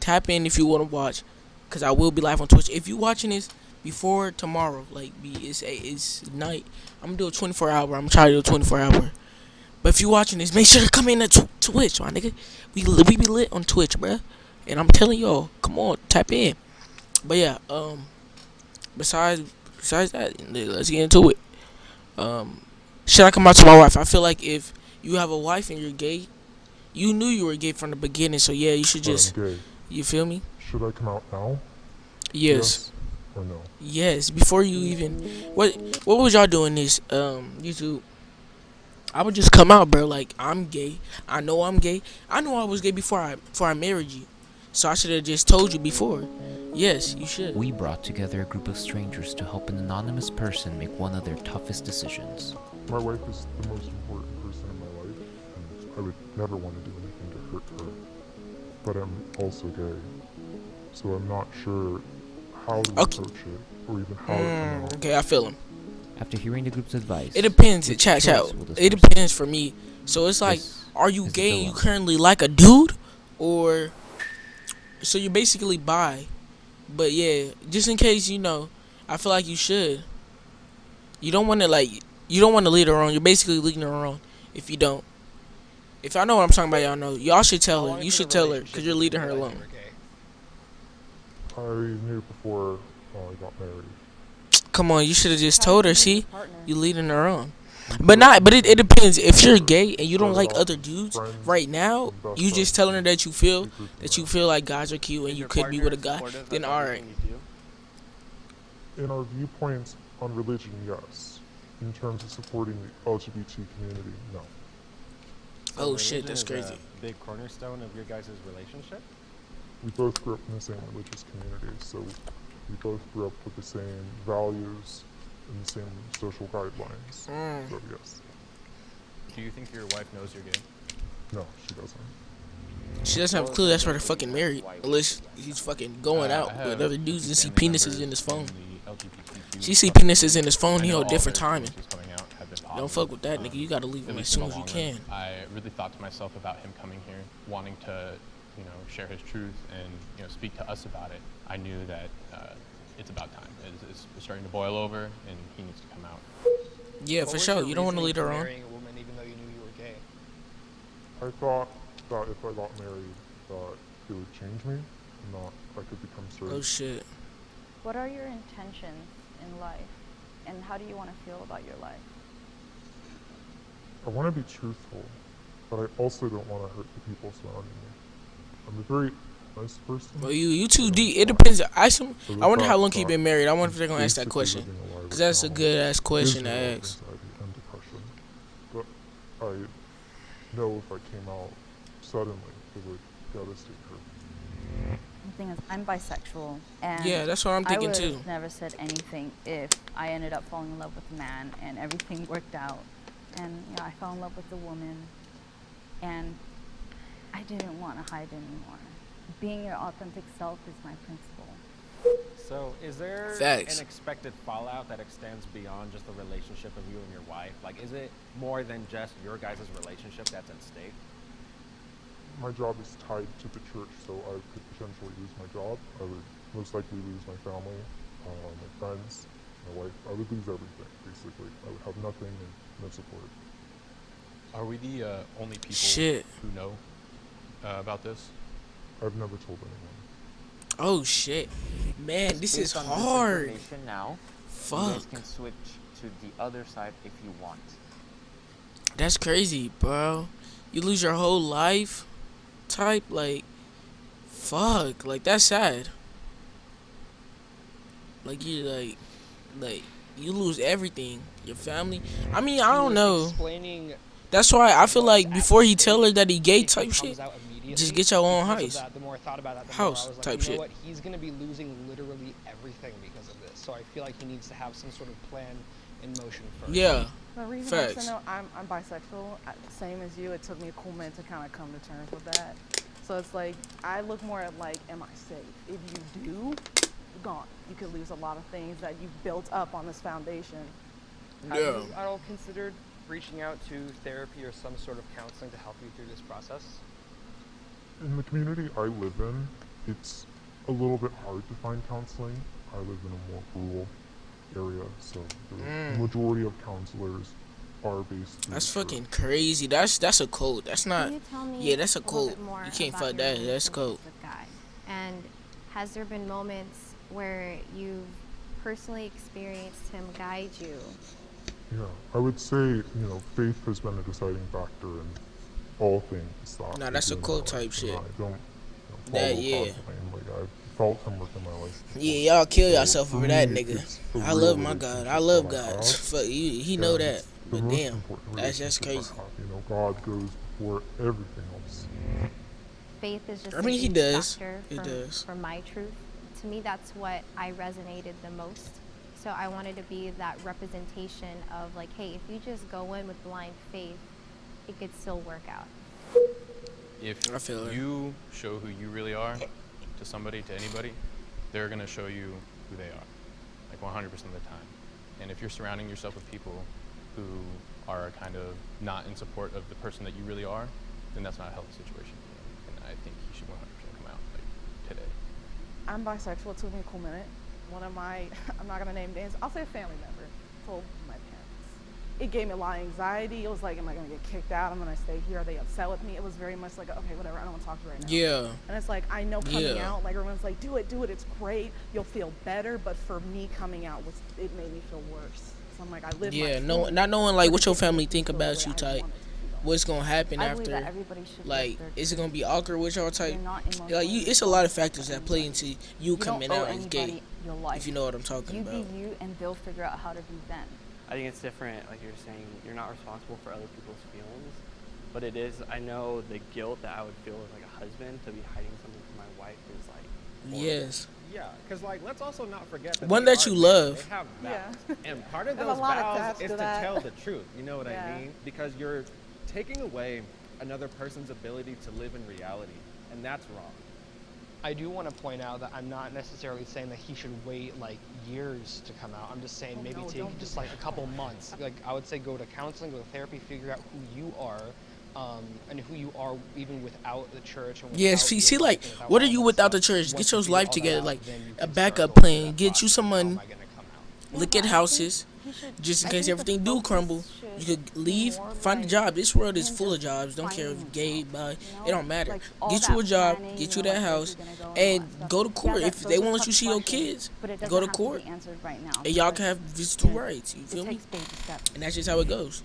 tap in if you want to watch, cause I will be live on Twitch. If you watching this before tomorrow, like it's night, I'm gonna do a 24 hour. I'm gonna try to do a 24 hour. But if you watching this, make sure to come in to Twitch, my nigga. We be lit on Twitch, bruh. And I'm telling y'all, come on, tap in. But yeah, besides besides that, let's get into it. Um, should I come out to my wife? I feel like if you have a wife and you're gay, you knew you were gay from the beginning. So yeah, you should But I'm just, gay. you feel me? Should I come out now? Yes, Yes or no? yes. Before you even, what what was y'all doing this? YouTube. I would just come out, bro. Like I'm gay. I know I'm gay. I knew I was gay before I married you. So I should have just told you before. Yes, you should. We brought together a group of strangers to help an anonymous person make one of their toughest decisions. My wife is the most important person in my life, and I would never want to do anything to hurt her. But I'm also gay, so I'm not sure how to Okay. approach it, or even how to come out. Okay, I feel him. After hearing the group's advice, It depends. which Chat, choice chat. will this It person depends for me. So it's like, This are you is the gay and you dilemma. currently like a dude, or so you're basically bi? But yeah, just in case I feel like you should. You don't want to lead her on. You're basically leading her on if you don't. If y'all know what I'm talking about, y'all know. Y'all should tell her. You should tell her because you're leading her alone. I knew before I got married. Come on, you should have just How told do her. you See, meet a partner? you leading her on. But it depends. If you're gay and you don't like other dudes right now, you just telling her that you feel like guys are cute and you could be with a guy. Then alright. In our viewpoints on religion, yes. In terms of supporting the LGBT community, no. Oh shit, that's crazy. Big cornerstone of your guys' relationship? We both grew up in the same religious community, so we both grew up with the same values and the same social guidelines. Mm. So yes. Do you think your wife knows you're gay? No, she doesn't. She doesn't have a clue that's why they're fucking married. Unless he's fucking going out with other dudes and see penises in his phone. She see penises in his phone, he on different timing. Don't fuck with that nigga, you gotta leave him as soon as you can. I really thought to myself about him coming here, wanting to, share his truth and, speak to us about it. I knew that it's about time. It's starting to boil over, and he needs to come out. Yeah, for sure. You don't want to lead her on. Marrying a woman even though you knew you were gay. I thought that if I got married, that it would change me, not I could become Oh certain. shit. What are your intentions in life? And how do you want to feel about your life? I want to be truthful, but I also don't want to hurt the people surrounding me. I'm a very nice person. Well, you too deep. It depends. Ask him. So I wonder how thought long he that been married. I wonder if they're gonna ask that basically question. living a lie Cause with that's a now good ass gives question me to a lot of ask. anxiety and depression. But I know if I came out suddenly, it would devastate her. The thing is, I'm bisexual, and Yeah, that's what I'm thinking I would too. have never said anything if I ended up falling in love with a man and everything worked out. And I fell in love with a woman, and I didn't want to hide anymore. Being your authentic self is my principle. So, is there Facts. an expected fallout that extends beyond just the relationship of you and your wife? Like, is it more than just your guys' relationship that's at stake? My job is tied to the church, so I could potentially lose my job. I would most likely lose my family, my friends, my wife. I would lose everything, basically. I would have nothing and no support. Are we the only people Shit. who know about this? I've never told anyone. Oh shit. Man, this is Based on hard. information now, you Fuck. guys can switch to the other side if you want. That's crazy, bro. You lose your whole life type, like, fuck. Like, that's sad. Like, you lose everything. Your family. I mean, I don't know. Explaining That's why I feel like what's before at he tell her stake, that he gay if it type comes shit, out immediately, just get your own because of house. that, the more I thought about that, the House more I was like, type you know shit. what? He's going to be losing literally everything because of this. So I feel like he needs to have some sort of plan in motion first. Yeah. The reason Facts. I'm bisexual, same as you, it took me a cool minute to kind of come to terms with that. So it's like, I look more at like, am I safe? If you do, you're gone. You could lose a lot of things that you've built up on this foundation. Have you at all considered reaching out to therapy or some sort of counseling to help you through this process? In the community I live in, it's a little bit hard to find counseling. I live in a more rural area, so the majority of counselors are based through That's the church. fucking crazy. That's a code. That's not. Can you tell me Yeah, that's a little code. bit more You can't about fuck your that. That's relationships code. with God? And has there been moments where you've personally experienced Him guide you? Yeah, I would say, faith has been a deciding factor in all things that Nah, I that's do a in my cult life. type shit. I don't That, follow yeah. constantly, and I've felt him work in my life. Yeah, y'all kill So yourself for over that me, nigga. it's a I real love my God. I relationship love that I God. have, Fuck, he know and that. it's the But most damn, important that's just relationship crazy. I have. God goes before everything else. Faith is just I mean, a he huge does. factor He does. for my truth. To me, that's what I resonated the most. So I wanted to be that representation of like, hey, if you just go in with blind faith, it could still work out. If I feel it. you show who you really are to somebody, to anybody, they're going to show you who they are, like 100% of the time. And if you're surrounding yourself with people who are kind of not in support of the person that you really are, then that's not a healthy situation for you. And I think you should 100% come out like today. I'm bisexual. It took me a cool minute. One of my, I'm not gonna name names, I'll say a family member, told my parents. It gave me a lot of anxiety. It was like, am I gonna get kicked out? I'm gonna stay here. Are they upset with me? It was very much like, okay, whatever, I don't wanna talk to you right now. Yeah. And it's like, I know coming Yeah. out, like everyone's like, do it, it's great. You'll feel better. But for me, coming out it made me feel worse. So I'm like, I live Yeah, my no, truth, not knowing like but what it your didn't make family me think feel the about way you I type. wanted to feel. What's gonna happen I believe that after? everybody should Like, live their is it truth. gonna be awkward with y'all type? You're not Like, emotionally it's a lot of responsible factors for that play anybody. into you coming don't owe out as gay. anybody your life. If you know what I'm talking You about. be you, and they'll figure out how to be them. I think it's different, like you're saying, you're not responsible for other people's feelings, but it is, I know the guilt that I would feel as like a husband to be hiding something from my wife is like horrible. Yes. Yeah, because like let's also not forget that One they that are you married. love. They have vows, Yeah. and part of There's a those lot vows attached is to to that. tell the truth. You know what Yeah. I mean? Because you're taking away another person's ability to live in reality, and that's wrong. I do want to point out that I'm not necessarily saying that he should wait like years to come out. I'm just saying Oh, maybe no, take don't just do like a couple months. Like I would say go to counseling, go to therapy, figure out who you are, and who you are even without the church. And Yes, without see, your like, life and without what are all you that without the stuff. church? Once Get you your figure life all that together, out, like then you a can start backup going through plan. that Get you process. How someone. am I gonna come out? Look at houses. Just in case everything do crumble, you could leave, find a job. This world is full of jobs. Don't care if gay, bi, it don't matter. Get you a job, get you that house, and go to court. If they won't let you see your kids, go to court, Right now, and y'all can have visitor rights. You feel it me? takes baby steps. And that's just how it goes.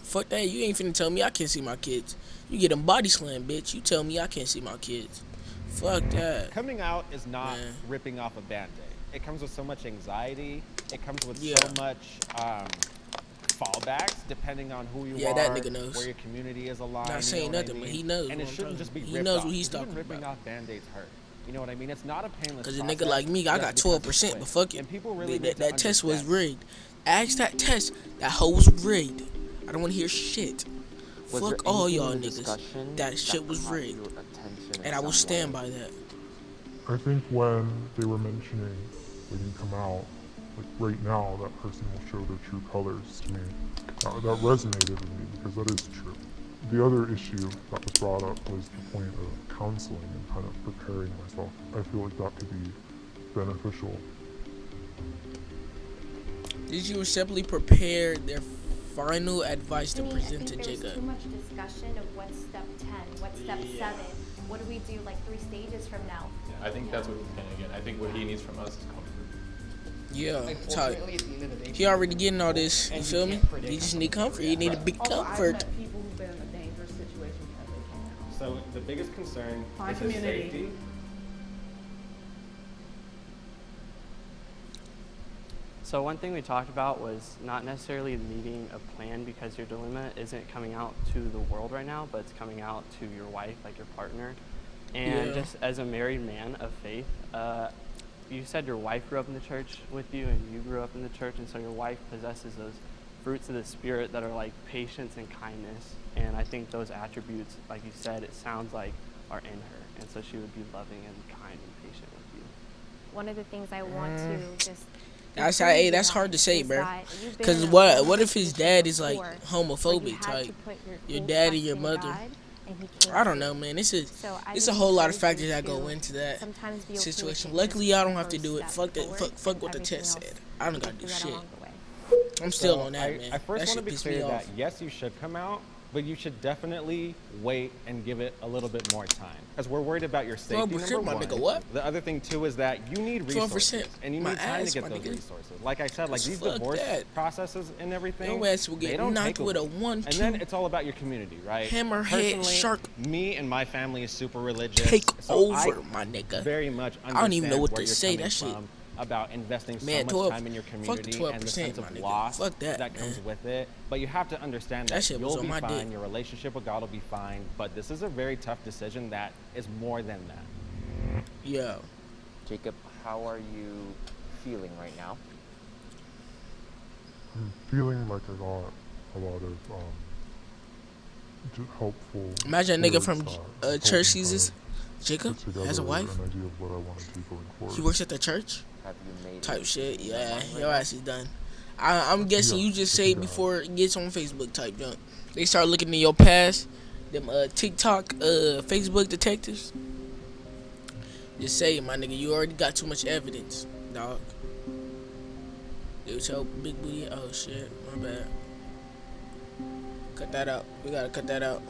Fuck that. You ain't finna tell me I can't see my kids. You get them body slam, bitch. You tell me I can't see my kids. Fuck that. Coming out is not Man. ripping off a band-aid. It comes with so much anxiety. It comes with Yeah. so much fallbacks depending on who you Yeah, are, that nigga knows. where your community is aligned. Not saying you know what nothing, I but mean? he knows And what it I'm shouldn't talking just be about. ripped He knows off, what he's 'cause even talking ripping about. off band-aids hurt. You know what I mean? It's not a painless Cause a process nigga like me, I just got because 12%, it's but quick. fuck it. And people really That, need to that test was understand. rigged. Ask that test. That hoe was rigged. I don't want to hear shit. Was Fuck there all anything y'all in the niggas. discussion That shit was caught rigged. your attention in And I will some stand way? by that. I think when they were mentioning when you come out, like right now, that person will show their true colors to me. That resonated with me because that is true. The other issue that was brought up was the point of counseling and kind of preparing myself. I feel like that could be beneficial. Did you simply prepare their final advice to I mean, present I to think there was Jacob? too much discussion of what's step 10, what's step 7. What do we do like 3 stages from now? I think that's what, and again, I think what he needs from us is comfort. Yeah, Like, tight. ultimately, at the end of the day, He already getting all this. You and you feel me? can't predict You just how need someone's comfort. gonna You need a react. big Also, I've comfort. met people who've been in a dangerous situation because they came out. So the biggest concern Find is his community. safety. So one thing we talked about was not necessarily needing a plan because your dilemma isn't coming out to the world right now, but it's coming out to your wife, like your partner. And Yeah. just as a married man of faith, you said your wife grew up in the church with you and you grew up in the church, and so your wife possesses those fruits of the spirit that are like patience and kindness. And I think those attributes, like you said, it sounds like are in her. And so she would be loving and kind and patient with you. One of the things I want to just That's encourage hey, you that's on hard to say, is bro. that you've been Cause in a what if his relationship dad is like before where you homophobic had type? to put Your full dad and trust your in mother. God, and he can't. I don't know, man. It's So I a just whole lot of encourage factors you that go to into that sometimes be okay with situation. taking Luckily, just I the don't have to first do it. step Fuck that. forward, Fuck and what the everything test else said. I don't you gotta can do figure out shit. along the way. I'm still So on that, man. I first That want to shit be pissed me clear that off. yes, you should come out, but you should definitely wait and give it a little bit more time, because we're worried about your safety. 12%, Number my one. nigga, what? The other thing too is that you need 12%, resources, and you my need time ass, to get my those nigga. resources. Like I said, like these Fuck divorce that. processes and everything, Your ass will they get don't knocked take with a week. 1, And then it's all about your community, right? Hammerhead Personally, shark. me and my family is super religious. Take so I over, my nigga. very much understand I don't even know what where to you're say. coming That shit. from about investing Man, so 12 much time in your fuck the community and the 12%, sense my of nigga. loss Fuck that, comes man. with it. But you have to understand That that shit was you'll on be my fine. dick. Your relationship with God will be fine. But this is a very tough decision that is more than that. Yeah. Jacob, how are you feeling right now? I'm feeling like I got a lot of helpful. Imagine a nigga words from that helped church me sees kind this. of Jacob put has a together wife. An idea of what I want to do going forward. He works at the church. Have you made Type it shit. in your Yeah, mind right your now? ass is done. I'm guessing Yeah, you just I say think it I before it gets on Facebook type junk. They start looking in your past. Them TikTok, Facebook detectives. Just say it, my nigga. You already got too much evidence, dog. Dude, so big booty. Oh shit, my bad. Cut that out. We gotta cut that out.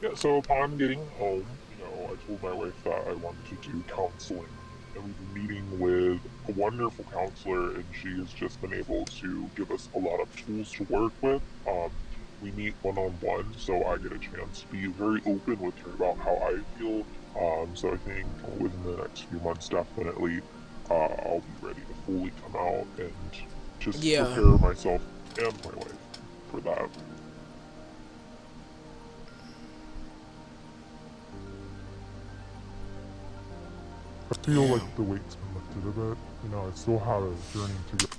Yeah, so upon getting home, I told my wife that I wanted to do counseling. And we've been meeting with a wonderful counselor, and she has just been able to give us a lot of tools to work with. We meet one-on-one, so I get a chance to be very open with her about how I feel. So I think within the next few months, definitely, I'll be ready to fully come out and just prepare myself and my wife for that. I feel like the weight's been lifted a bit. I still have a journey to go.